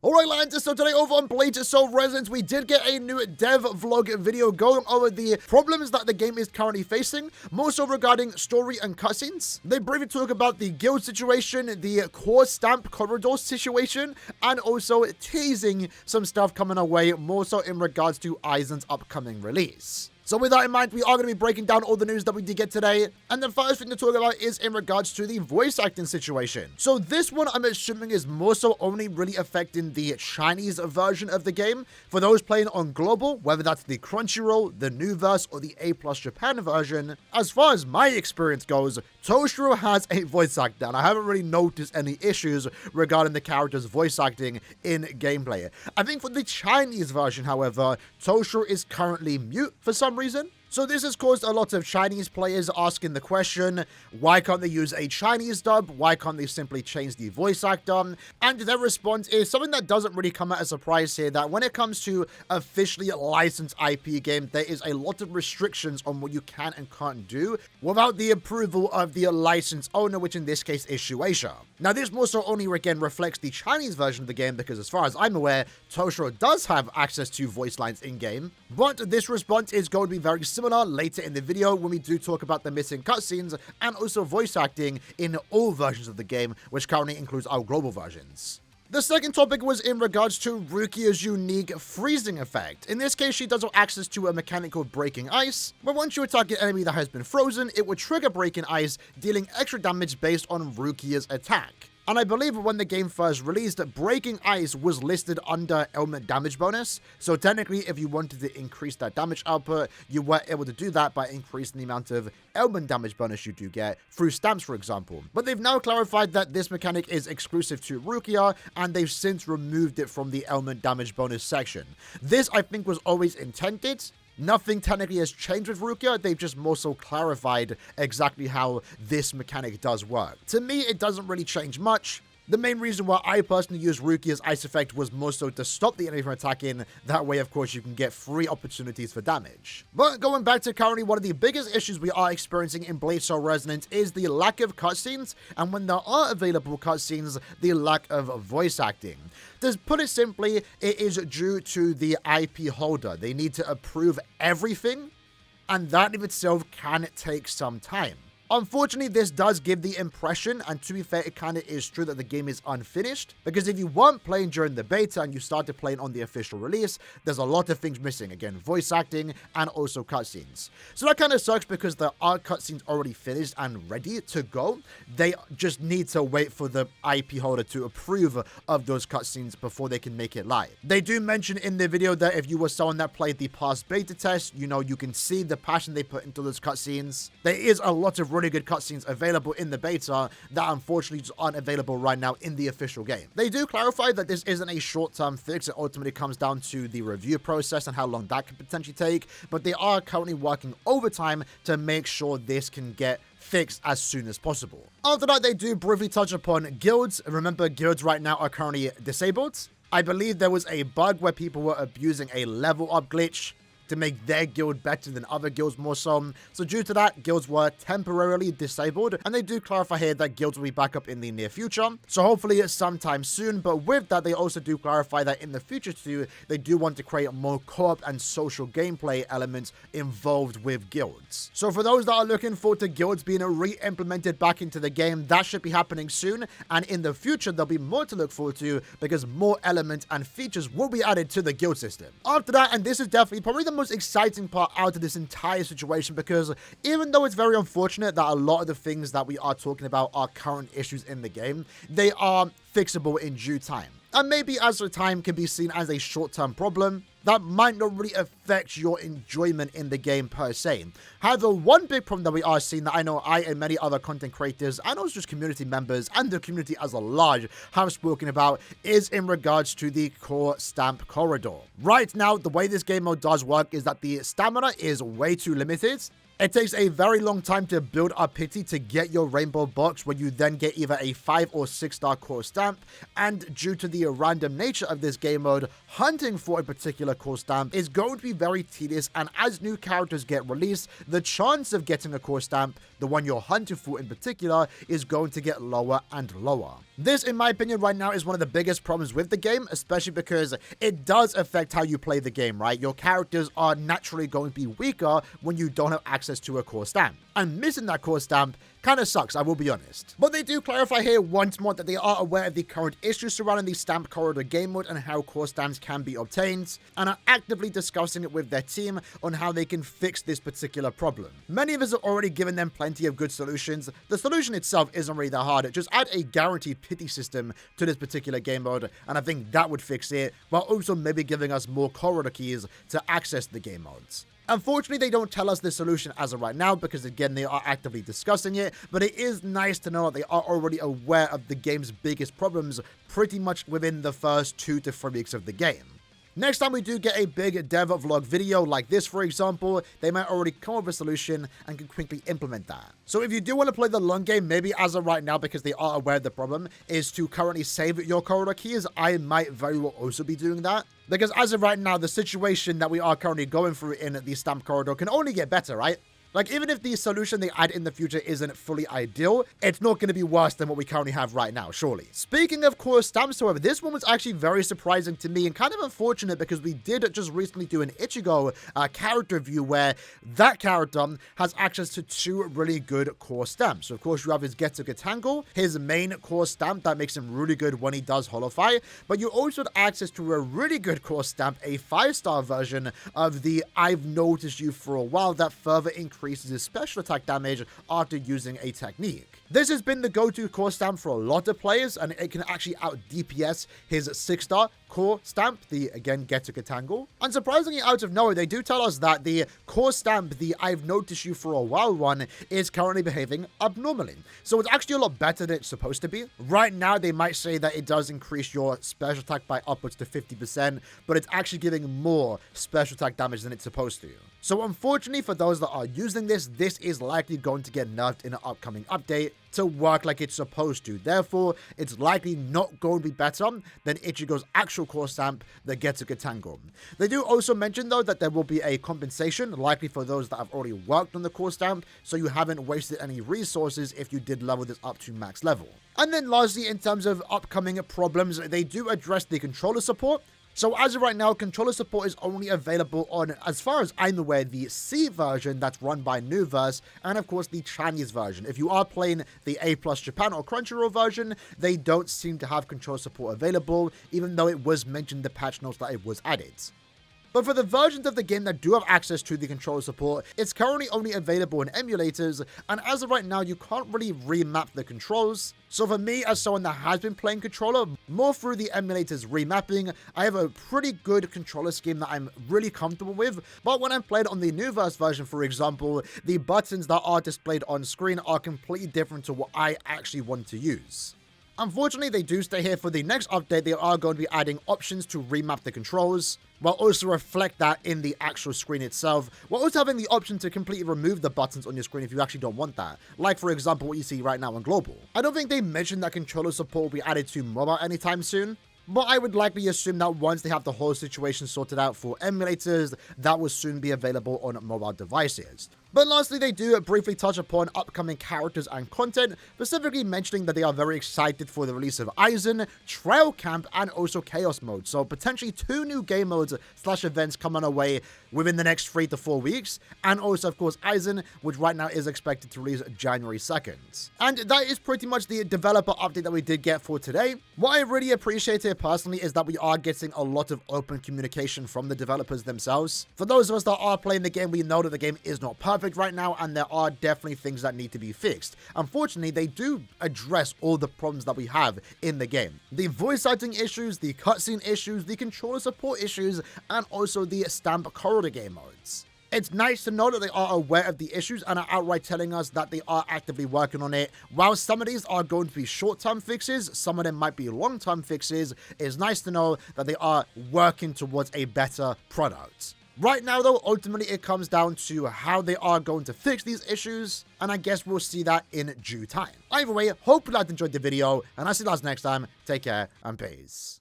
Alright lads, so today over on Bleach So Resonance, we did get a new dev vlog video going over the problems that the game is currently facing, more so regarding story and cutscenes. They briefly talk about the guild situation, the core stamp corridor situation, and also teasing some stuff coming our way, more so in regards to Aizen's upcoming release. So with that in mind, we are going to be breaking down all the news that we did get today. And the first thing to talk about is in regards to the voice acting situation. So this one, I'm assuming, is more so only really affecting the Chinese version of the game. For those playing on global, whether that's the Crunchyroll, the New Verse, or the A+ Japan version, as far as my experience goes, Toshiro has a voice actor, and I haven't really noticed any issues regarding the character's voice acting in gameplay. I think for the Chinese version, however, Toshiro is currently mute for some reason. So this has caused a lot of Chinese players asking the question, why can't they use a Chinese dub? Why can't they simply change the voice actor? And their response is something that doesn't really come as a surprise here, that when it comes to officially licensed IP game, there is a lot of restrictions on what you can and can't do without the approval of the license owner, which in this case is Shueisha. Now this more so only again reflects the Chinese version of the game, because as far as I'm aware, Toshiro does have access to voice lines in-game, but this response is going to be very similar later in the video when we do talk about the missing cutscenes and also voice acting in all versions of the game, which currently includes our global versions. The second topic was in regards to Rukia's unique freezing effect. In this case, she does have access to a mechanic called breaking ice, where once you attack an enemy that has been frozen, it would trigger breaking ice, dealing extra damage based on Rukia's attack. And I believe when the game first released, breaking ice was listed under element damage bonus. So technically, if you wanted to increase that damage output, you were able to do that by increasing the amount of element damage bonus you do get through stamps, for example. But they've now clarified that this mechanic is exclusive to Rukia, and they've since removed it from the element damage bonus section. This, I think, was always intended. Nothing technically has changed with Rukia, they've just more so clarified exactly how this mechanic does work. To me, it doesn't really change much. The main reason why I personally used Rukia's ice effect was more so to stop the enemy from attacking. That way, of course, you can get free opportunities for damage. But going back to currently, one of the biggest issues we are experiencing in Bleach So Resonance is the lack of cutscenes, and when there are available cutscenes, the lack of voice acting. To put it simply, it is due to the IP holder. They need to approve everything, and that in itself can take some time. Unfortunately, this does give the impression, and to be fair, it kind of is true, that the game is unfinished, because if you weren't playing during the beta and you started playing on the official release, there's a lot of things missing. Again, voice acting and also cutscenes. So that kind of sucks, because there are cutscenes already finished and ready to go. They just need to wait for the IP holder to approve of those cutscenes before they can make it live. They do mention in the video that if you were someone that played the past beta test, you know, you can see the passion they put into those cutscenes. There is a lot of really good cutscenes available in the beta that unfortunately just aren't available right now in the official game. They do clarify that this isn't a short-term fix. It ultimately comes down to the review process and how long that could potentially take, but they are currently working overtime to make sure this can get fixed as soon as possible. After that, they do briefly touch upon guilds. Remember, guilds right now are currently disabled. I believe there was a bug where people were abusing a level up glitch to make their guild better than other guilds more so. So due to that, guilds were temporarily disabled, and they do clarify here that guilds will be back up in the near future. So hopefully it's sometime soon, but with that, they also do clarify that in the future too, they do want to create more co-op and social gameplay elements involved with guilds. So for those that are looking forward to guilds being re-implemented back into the game, that should be happening soon, and in the future, there'll be more to look forward to, because more elements and features will be added to the guild system. After that, and this is definitely probably the most exciting part out of this entire situation, because even though it's very unfortunate that a lot of the things that we are talking about are current issues in the game, they are fixable in due time. And maybe as the time can be seen as a short-term problem, that might not really affect your enjoyment in the game per se. However, one big problem that we are seeing, that I know I and many other content creators and also just community members and the community as a large have spoken about, is in regards to the core stamp corridor. Right now, the way this game mode does work is that the stamina is way too limited. It takes a very long time to build up pity to get your rainbow box, where you then get either a 5 or 6 star core stamp, and due to the random nature of this game mode, hunting for a particular core stamp is going to be very tedious, and as new characters get released, the chance of getting a core stamp, the one you're hunting for in particular, is going to get lower and lower. This, in my opinion, right now is one of the biggest problems with the game, especially because it does affect how you play the game, right? Your characters are naturally going to be weaker when you don't have access to a core stamp. And missing that core stamp kind of sucks, I will be honest. But they do clarify here once more that they are aware of the current issues surrounding the stamp corridor game mode and how core stamps can be obtained, and are actively discussing it with their team on how they can fix this particular problem. Many of us have already given them plenty of good solutions. The solution itself isn't really that hard. Just add a guaranteed pity system to this particular game mode, and I think that would fix it, while also maybe giving us more corridor keys to access the game modes. Unfortunately, they don't tell us the solution as of right now because, again, they are actively discussing it, but it is nice to know that they are already aware of the game's biggest problems pretty much within the first 2 to 3 weeks of the game. Next time we do get a big dev vlog video like this, for example, they might already come up with a solution and can quickly implement that. So if you do want to play the long game, maybe as of right now, because they are aware of the problem, is to currently save your corridor keys, I might very well also be doing that. Because as of right now, the situation that we are currently going through in the stamp corridor can only get better, right? Like, even if the solution they add in the future isn't fully ideal, it's not going to be worse than what we currently have right now, surely. Speaking of core stamps, however, this one was actually very surprising to me and kind of unfortunate because we did just recently do an Ichigo character review where that character has access to 2 really good core stamps. So, of course, you have his Getsuga Tangle, his main core stamp that makes him really good when he does Holofy, but you also have access to a really good core stamp, a 5-star version of the I've Noticed You for a While that further increases his special attack damage after using a technique. This has been the go-to core stamp for a lot of players, and it can actually out DPS his 6-star core stamp, the, again, Getsuga Tangle. And surprisingly, out of nowhere, they do tell us that the core stamp, the I've Noticed You for a While one, is currently behaving abnormally. So it's actually a lot better than it's supposed to be. Right now, they might say that it does increase your special attack by upwards to 50%, but it's actually giving more special attack damage than it's supposed to. So unfortunately, for those that are using this is likely going to get nerfed in an upcoming update to work like it's supposed to. Therefore, it's likely not going to be better than Ichigo's actual core stamp, the Getsuga Tangle. They do also mention, though, that there will be a compensation, likely for those that have already worked on the core stamp, so you haven't wasted any resources if you did level this up to max level. And then lastly, in terms of upcoming problems, they do address the controller support. So as of right now, controller support is only available on, as far as I'm aware, the C version that's run by Nuverse, and of course the Chinese version. If you are playing the A+ Japan or Crunchyroll version, they don't seem to have controller support available, even though it was mentioned in the patch notes that it was added. But for the versions of the game that do have access to the controller support, it's currently only available in emulators, and as of right now, you can't really remap the controls. So for me, as someone that has been playing controller, more through the emulators remapping, I have a pretty good controller scheme that I'm really comfortable with, but when I'm playing on the Nuverse version, for example, the buttons that are displayed on screen are completely different to what I actually want to use. Unfortunately, they do stay here for the next update. They are going to be adding options to remap the controls, while also reflect that in the actual screen itself, while also having the option to completely remove the buttons on your screen if you actually don't want that, like for example what you see right now on Global. I don't think they mentioned that controller support will be added to mobile anytime soon, but I would likely assume that once they have the whole situation sorted out for emulators, that will soon be available on mobile devices. But lastly, they do briefly touch upon upcoming characters and content, specifically mentioning that they are very excited for the release of Aizen, Trail Camp, and also Chaos Mode. So potentially 2 new game modes / events coming our way within the next 3 to 4 weeks. And also, of course, Aizen, which right now is expected to release January 2nd. And that is pretty much the developer update that we did get for today. What I really appreciate here personally is that we are getting a lot of open communication from the developers themselves. For those of us that are playing the game, we know that the game is not perfect right now, and there are definitely things that need to be fixed. Unfortunately, they do address all the problems that we have in the game. The voice acting issues, the cutscene issues, the controller support issues, and also the stamp corridor game modes. It's nice to know that they are aware of the issues and are outright telling us that they are actively working on it. While some of these are going to be short-term fixes, some of them might be long-term fixes, it's nice to know that they are working towards a better product. Right now, though, ultimately it comes down to how they are going to fix these issues, and I guess we'll see that in due time. Either way, hope you guys enjoyed the video, and I'll see you guys next time. Take care, and peace.